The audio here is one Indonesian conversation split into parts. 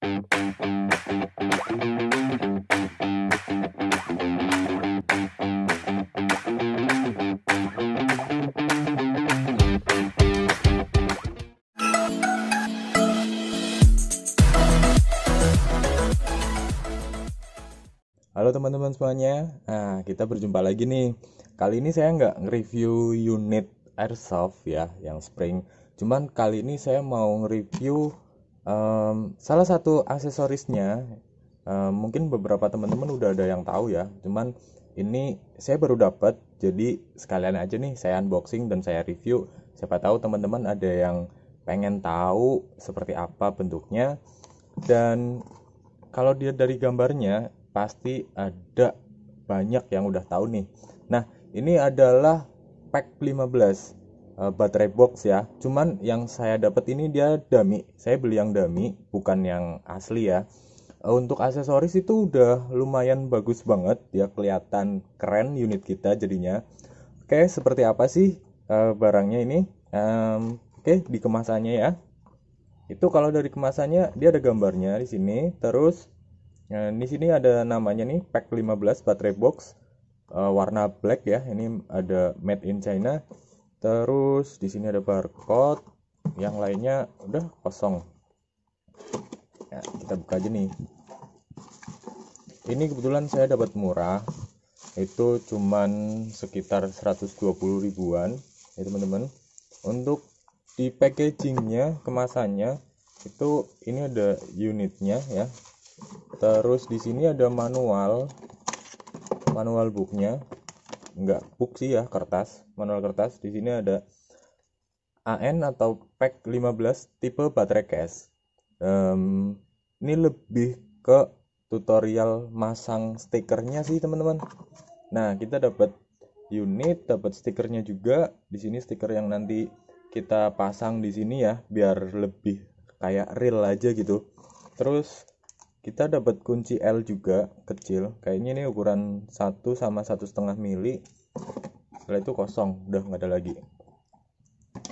Halo teman-teman semuanya, nah kita berjumpa lagi nih. Kali ini saya nggak nge-review unit airsoft ya, yang spring. Cuman kali ini saya mau nge-review salah satu aksesorisnya. Mungkin beberapa teman-teman udah ada yang tahu ya. Cuman ini saya baru dapat, jadi sekalian aja nih saya unboxing dan saya review. Siapa tahu teman-teman ada yang pengen tahu seperti apa bentuknya. Dan kalau dia dari gambarnya pasti ada banyak yang udah tahu nih. Nah, ini adalah pack 15 baterai box ya. Cuman yang saya dapat ini dia dummy. Saya beli yang dummy, bukan yang asli ya. Untuk aksesoris itu udah lumayan bagus banget, dia kelihatan keren unit kita jadinya. Oke, seperti apa sih barangnya ini? Oke, di kemasannya ya. Itu kalau dari kemasannya dia ada gambarnya di sini. Terus di sini ada namanya nih pack 15 baterai box warna black ya. Ini ada made in China. Terus di sini ada barcode. Yang lainnya udah kosong. Ya, kita buka aja nih. Ini kebetulan saya dapat murah. Itu cuman sekitar 120 ribuan ya teman-teman. Untuk di packagingnya, kemasannya itu ini ada unitnya ya. Terus di sini ada manual booknya, enggak book sih ya, kertas, manual kertas. Di sini ada AN atau pack 15 tipe baterai case. Ini lebih ke tutorial masang stikernya sih teman-teman. Nah, kita dapat unit, dapat stikernya juga. Di sini stiker yang nanti kita pasang di sini ya, biar lebih kayak real aja gitu. Terus kita dapat kunci L juga kecil, kayaknya ini ukuran 1 sama 1,5 mili. Setelah itu kosong, udah nggak ada lagi.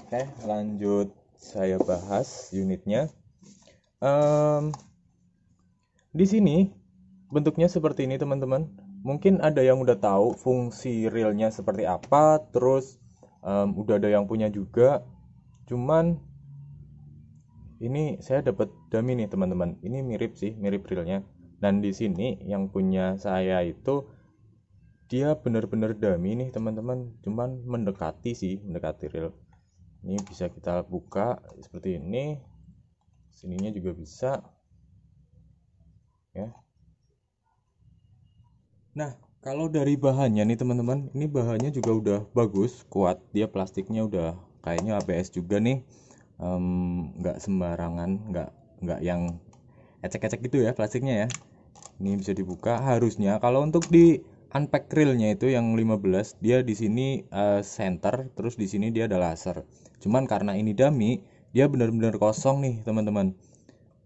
Oke, lanjut saya bahas unitnya. Di sini bentuknya seperti ini teman-teman. Mungkin ada yang udah tahu fungsi realnya seperti apa, terus udah ada yang punya juga. Cuman ini saya dapat dummy nih teman-teman. Ini mirip sih, mirip realnya. Dan di sini yang punya saya itu dia benar-benar dummy nih teman-teman. Cuman mendekati sih, mendekati real. Ini bisa kita buka seperti ini. Sininya juga bisa. Ya. Nah, kalau dari bahannya nih teman-teman, ini bahannya juga udah bagus, kuat. Dia plastiknya udah kayaknya ABS juga nih. Nggak sembarangan, nggak yang ecek-ecek gitu ya plastiknya ya. Ini bisa dibuka harusnya. Kalau untuk di unpack grillnya itu yang 15, dia di sini center, terus di sini dia ada laser. Cuman karena ini dummy, dia benar-benar kosong nih teman-teman.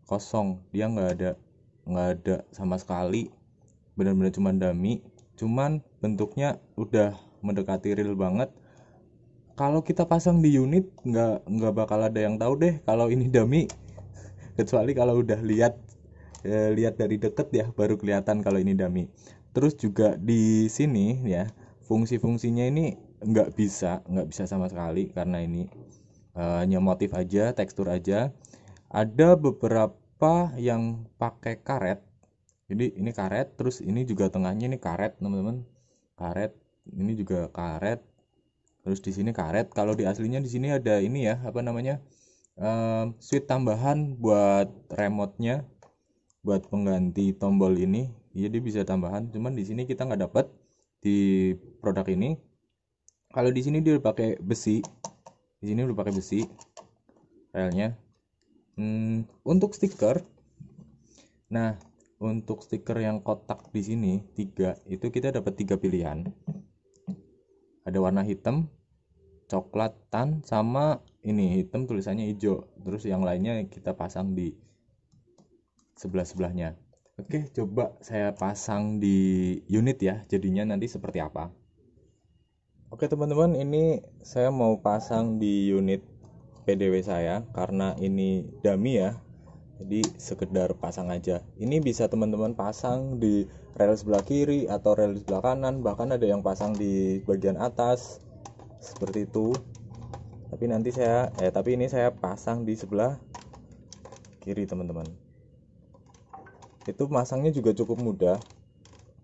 Kosong, dia nggak ada sama sekali. Benar-benar cuman dummy. Cuman bentuknya udah mendekati real banget. Kalau kita pasang di unit nggak bakal ada yang tahu deh kalau ini dummy, kecuali kalau udah lihat dari deket ya baru kelihatan kalau ini dummy. Terus juga di sini ya fungsi-fungsinya ini nggak bisa sama sekali karena ini hanya motif aja, tekstur aja. Ada beberapa yang pakai karet. Jadi ini karet, terus ini juga tengahnya ini karet teman-teman. Karet, ini juga karet. Terus di sini karet. Kalau di aslinya di sini ada ini ya, apa namanya? Switch tambahan buat remote-nya, buat pengganti tombol ini. Iya dia bisa tambahan, cuman di sini kita nggak dapat di produk ini. Kalau di sini dia pakai besi. Di sini udah pakai besi relnya. Untuk stiker, nah untuk stiker yang kotak di sini 3 itu kita dapat 3 pilihan. Ada warna hitam, coklatan, sama ini hitam tulisannya hijau. Terus yang lainnya kita pasang di sebelah-sebelahnya. Oke, coba saya pasang di unit ya, jadinya nanti seperti apa. Oke teman-teman, ini saya mau pasang di unit PDW saya karena ini dummy ya. Jadi sekedar pasang aja. Ini bisa teman-teman pasang di rel sebelah kiri atau rel sebelah kanan, bahkan ada yang pasang di bagian atas seperti itu. Tapi ini saya pasang di sebelah kiri teman-teman. Itu masangnya juga cukup mudah,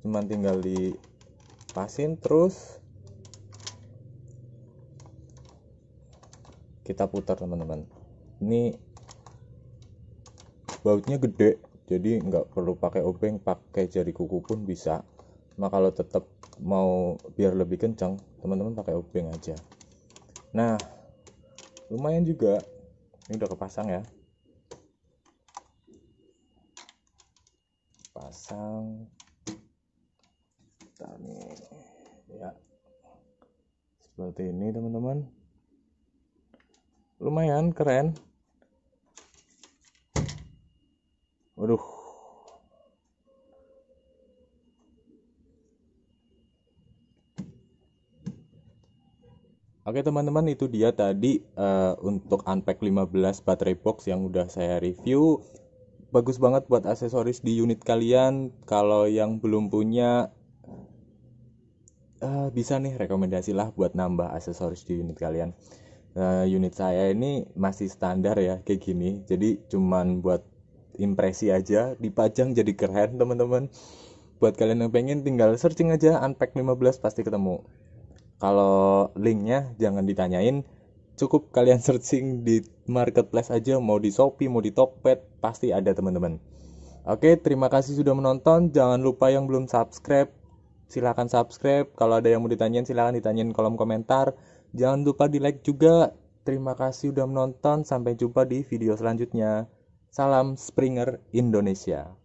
cuman tinggal dipasin terus kita putar teman-teman. Ini bautnya gede, jadi nggak perlu pakai obeng, pakai jari kuku pun bisa. Nah kalau tetap mau biar lebih kencang, teman-teman pakai obeng aja. Nah lumayan juga, ini udah kepasang ya, pasang kita nih ya, seperti ini teman-teman. Lumayan keren. Waduh, oke teman-teman, itu dia tadi untuk Unpack 15 baterai box yang udah saya review. Bagus banget buat aksesoris di unit kalian. Kalau yang belum punya, bisa nih, rekomendasi lah buat nambah aksesoris di unit kalian. Unit saya ini masih standar ya kayak gini, jadi cuman buat impresi aja, dipajang jadi keren teman-teman. Buat kalian yang pengen, tinggal searching aja Unpack 15 pasti ketemu. Kalau linknya jangan ditanyain, cukup kalian searching di marketplace aja, mau di Shopee, mau di Tokped, pasti ada teman-teman. Oke, terima kasih sudah menonton. Jangan lupa yang belum subscribe, silakan subscribe. Kalau ada yang mau ditanyain, silakan ditanyain kolom komentar. Jangan lupa di like juga. Terima kasih sudah menonton. Sampai jumpa di video selanjutnya. Salam Springer Indonesia.